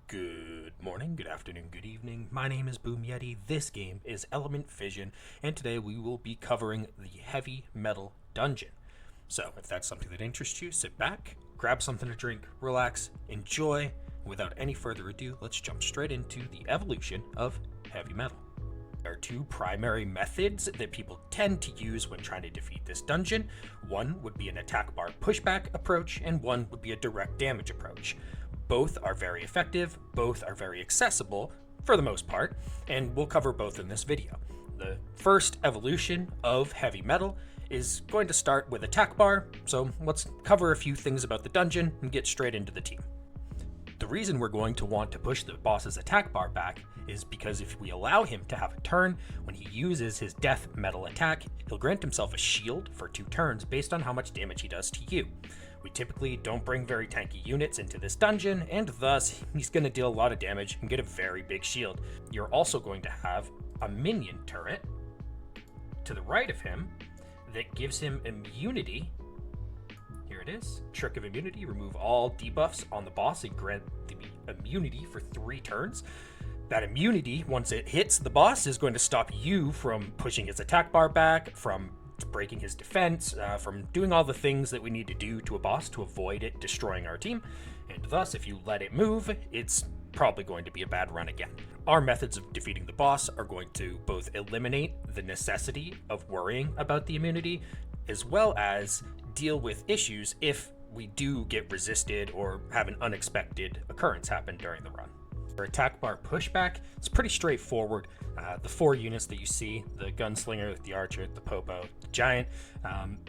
Good morning, good afternoon, good evening. My name is Boom Yeti. This game is Element Fission, and today we will be covering the Heavy Metal Dungeon. So, if that's something that interests you, sit back, grab something to drink, relax, enjoy. Without any further ado, let's jump straight into the evolution of heavy metal. There are two primary methods that people tend to use when trying to defeat this dungeon. One would be an attack bar pushback approach, and one would be a direct damage approach. Both are very effective, both are very accessible for the most part, and we'll cover both in this video. The first evolution of heavy metal is going to start with attack bar, so let's cover a few things about the dungeon and get straight into the team. The reason we're going to want to push the boss's attack bar back is because if we allow him to have a turn, when he uses his death metal attack, he'll grant himself a shield for 2 turns based on how much damage he does to you. We typically don't bring very tanky units into this dungeon, and thus he's going to deal a lot of damage and get a very big shield. You're also going to have a minion turret to the right of him that gives him immunity. Here it is. Trick of immunity. Remove all debuffs on the boss and grant the immunity for 3 turns. That immunity, once it hits the boss, is going to stop you from pushing his attack bar back, from breaking his defense, from doing all the things that we need to do to a boss to avoid it destroying our team. And thus, if you let it move, it's probably going to be a bad run again. Our methods of defeating the boss are going to both eliminate the necessity of worrying about the immunity, as well as deal with issues if we do get resisted or have an unexpected occurrence happen during the run. For attack bar pushback, it's pretty straightforward. The 4 units that you see, the gunslinger, the archer, the popo, the giant,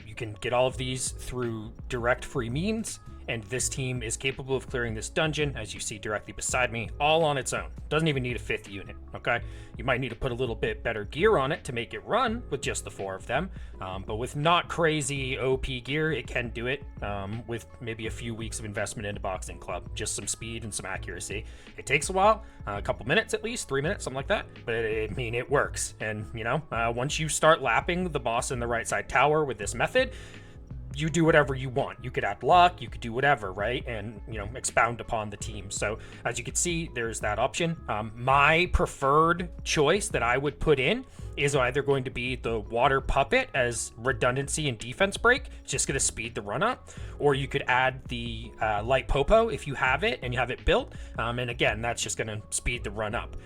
you can get all of these through direct free means, and this team is capable of clearing this dungeon, as you see directly beside me, all on its own. Doesn't even need a 5th unit, okay? You might need to put a little bit better gear on it to make it run with just the 4 of them, but with not crazy OP gear, it can do it with maybe a few weeks of investment into Boxing Club, just some speed and some accuracy. It takes a while, a couple minutes at least, 3 minutes, something like that, but it works. And, once you start lapping the boss in the right side tower with this method, you do whatever you want. You could add luck, you could do whatever, right? And, expound upon the team. So as you can see, there's that option. My preferred choice that I would put in is either going to be the water puppet as redundancy and defense break. It's just going to speed the run up. Or you could add the light popo if you have it and you have it built. And again, that's just going to speed the run up.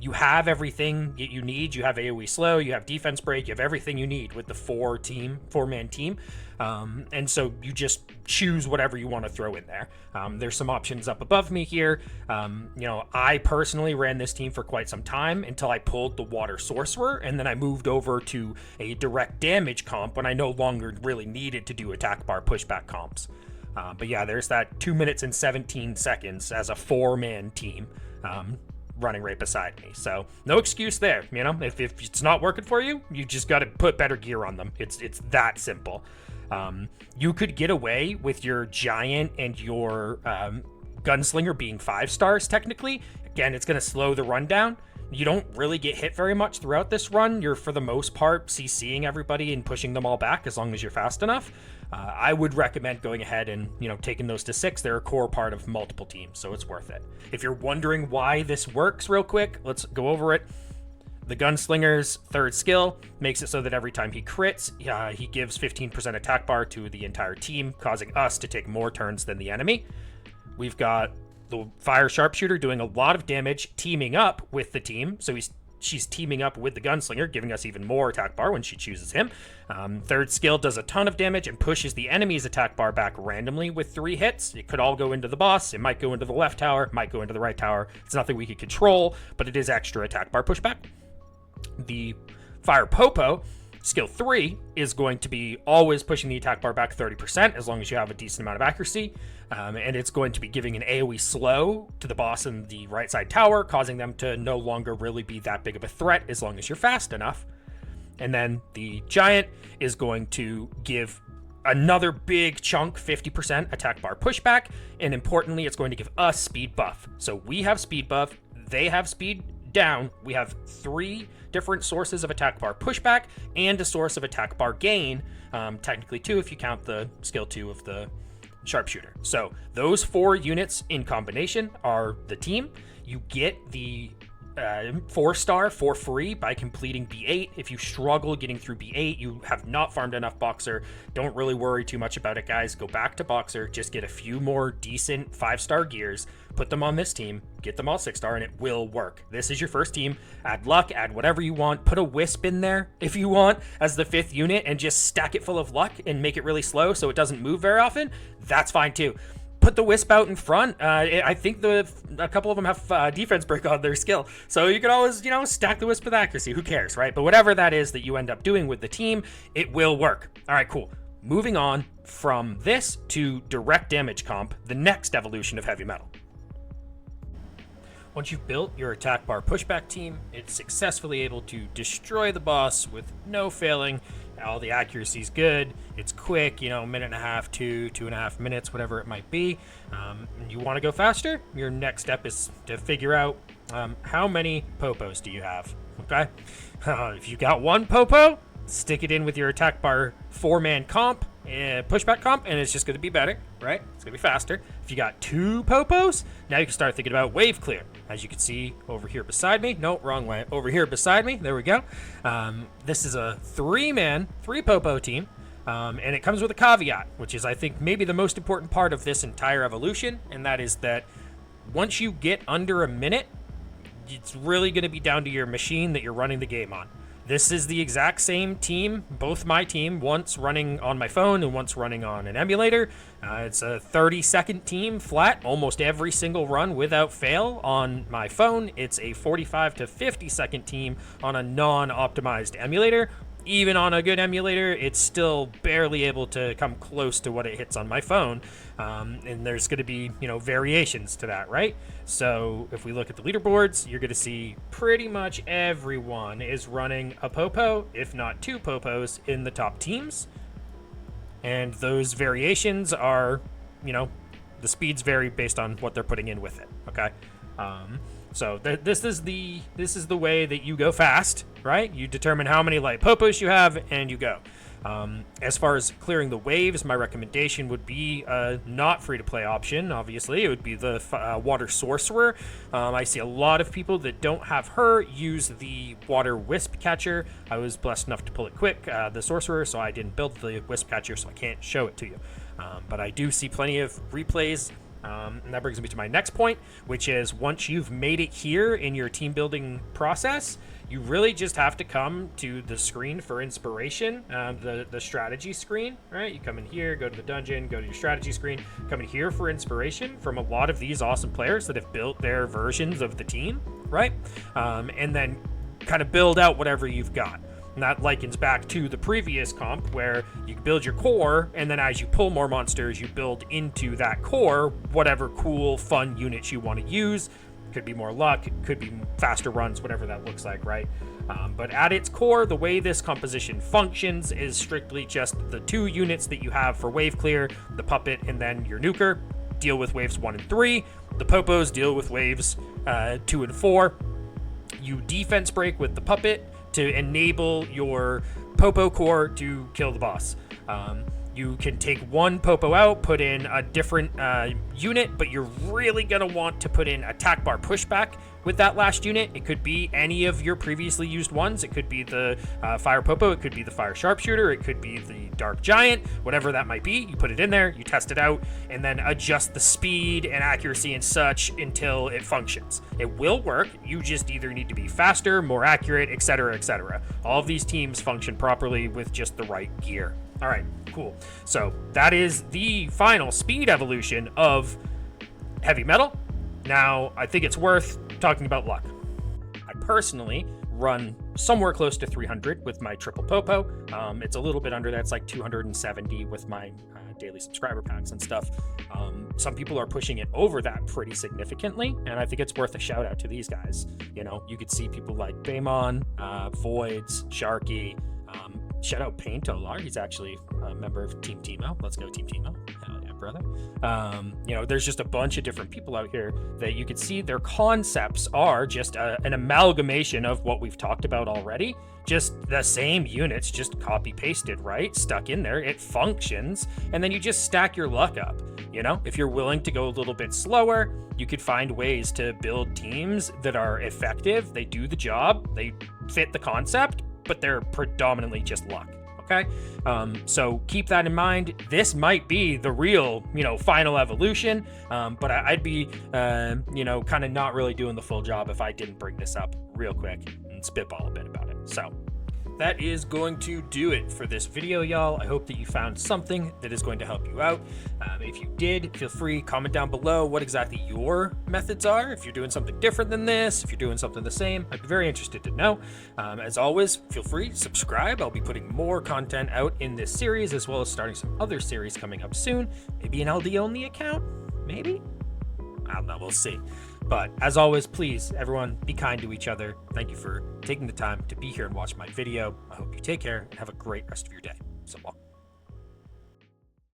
You have everything you need. You have AoE slow, you have defense break, you have everything you need with the 4-man team. And so you just choose whatever you want to throw in there. There's some options up above me here. I personally ran this team for quite some time until I pulled the water sorcerer, and then I moved over to a direct damage comp when I no longer really needed to do attack bar pushback comps. But yeah, there's that 2 minutes and 17 seconds as a 4-man team. Running right beside me. So no excuse there. If it's not working for you, you just got to put better gear on them. It's that simple. You could get away with your giant and your gunslinger being 5 stars technically. Again, it's going to slow the run down. You don't really get hit very much throughout this run. You're, for the most part, CCing everybody and pushing them all back as long as you're fast enough. I would recommend going ahead and, taking those to 6. They're a core part of multiple teams, so it's worth it. If you're wondering why this works real quick, let's go over it. The gunslinger's 3rd skill makes it so that every time he crits, he gives 15% attack bar to the entire team, causing us to take more turns than the enemy. We've got the fire sharpshooter doing a lot of damage, teaming up with the team. So she's teaming up with the gunslinger, giving us even more attack bar when she chooses him. 3rd skill does a ton of damage and pushes the enemy's attack bar back randomly with 3 hits. It could all go into the boss. It might go into the left tower, might go into the right tower. It's nothing we could control, but it is extra attack bar pushback. The fire popo, skill 3, is going to be always pushing the attack bar back 30% as long as you have a decent amount of accuracy. And it's going to be giving an AoE slow to the boss in the right side tower, causing them to no longer really be that big of a threat as long as you're fast enough. And then the giant is going to give another big chunk, 50% attack bar pushback. And importantly, it's going to give us speed buff. So we have speed buff, they have speed down. We have 3 different sources of attack bar pushback and a source of attack bar gain. Technically 2 if you count the skill 2 of the Sharpshooter. So those 4 units in combination are the team. You get the 4-star for free by completing B8. If you struggle getting through B8, you have not farmed enough Boxer, don't really worry too much about it, guys. Go back to Boxer, just get a few more decent 5-star gears, put them on this team, get them all 6-star, and it will work. This is your first team. Add luck, add whatever you want. Put a Wisp in there if you want as the 5th unit and just stack it full of luck and make it really slow so it doesn't move very often. That's fine too. Put the Wisp out in front. I think a couple of them have defense break on their skill. So you can always, stack the Wisp with accuracy. Who cares, right? But whatever that is that you end up doing with the team, it will work. All right, cool. Moving on from this to direct damage comp, the next evolution of heavy metal. Once you've built your attack bar pushback team, it's successfully able to destroy the boss with no failing. All the accuracy is good. It's quick, minute and a half, 2.5 minutes, whatever it might be. You want to go faster? Your next step is to figure out how many popos do you have, okay? If you got 1 popo, stick it in with your attack bar 4-man comp, pushback comp, and it's just going to be better, right? It's going to be faster. If you got 2 popos, now you can start thinking about wave clear. As you can see over here beside me, no, wrong way, over here beside me, there we go. This is a 3-man, 3-popo team, and it comes with a caveat, which is, I think, maybe the most important part of this entire evolution, and that is that once you get under a minute, it's really going to be down to your machine that you're running the game on. This is the exact same team, both my team, once running on my phone and once running on an emulator. It's a 30-second team flat, almost every single run without fail on my phone. It's a 45 to 50-second team on a non-optimized emulator. Even on a good emulator, it's still barely able to come close to what it hits on my phone. And there's going to be, variations to that, right? So if we look at the leaderboards, you're going to see pretty much everyone is running a popo, if not 2 popos, in the top teams. And those variations are, the speeds vary based on what they're putting in with it, okay? So this is the way that you go fast, right? You determine how many light popos you have, and you go. As far as clearing the waves, my recommendation would be not free-to-play option, obviously. It would be the Water Sorcerer. I see a lot of people that don't have her use the Water Wisp Catcher. I was blessed enough to pull it quick, the Sorcerer, so I didn't build the Wisp Catcher, so I can't show it to you. But I do see plenty of replays. And that brings me to my next point, which is once you've made it here in your team building process, you really just have to come to the screen for inspiration, the strategy screen, right? You come in here, go to the dungeon, go to your strategy screen, come in here for inspiration from a lot of these awesome players that have built their versions of the team, right? And then kind of build out whatever you've got. And that likens back to the previous comp where you build your core, and then as you pull more monsters, you build into that core whatever cool, fun units you want to use. Could be more luck, it could be faster runs, whatever that looks like, right? But at its core, the way this composition functions is strictly just the 2 units that you have for wave clear, the puppet and then your nuker, deal with waves 1 and 3. The popos deal with waves 2 and 4. You defense break with the puppet to enable your popo core to kill the boss. You can take 1 popo out, put in a different unit, but you're really gonna want to put in attack bar pushback with that last unit. It could be any of your previously used ones. It could be the fire popo, it could be the fire sharpshooter, it could be the dark giant, whatever that might be. You put it in there, you test it out, and then adjust the speed and accuracy and such until it functions. It will work. You just either need to be faster, more accurate, etc., etc. All of these teams function properly with just the right gear. All right, cool. So that is the final speed evolution of heavy metal. Now, I think it's worth talking about luck. I personally run somewhere close to 300 with my triple popo. It's a little bit under that. It's like 270 with my daily subscriber packs and stuff. Some people are pushing it over that pretty significantly, and I think it's worth a shout out to these guys. You could see people like Baymon, Voids, Sharky, shout out Paintolar. He's actually a member of Team Timo. Let's go Team Timo. Hell yeah. brother. There's just a bunch of different people out here that you could see their concepts are just an amalgamation of what we've talked about already. Just the same units, just copy pasted, right? Stuck in there. It functions. And then you just stack your luck up. If you're willing to go a little bit slower, you could find ways to build teams that are effective. They do the job. They fit the concept, but they're predominantly just luck. Okay, so keep that in mind. This might be the real, final evolution, but I'd be, kind of not really doing the full job if I didn't bring this up real quick and spitball a bit about it. So that is going to do it for this video, y'all. I hope that you found something that is going to help you out. If you did, feel free, comment down below what exactly your methods are. If you're doing something different than this, if you're doing something the same, I'd be very interested to know. As always, feel free, subscribe. I'll be putting more content out in this series, as well as starting some other series coming up soon. Maybe an LD-only account? Maybe? I don't know, we'll see. But as always, please, everyone, be kind to each other. Thank you for taking the time to be here and watch my video. I hope you take care and have a great rest of your day. So long.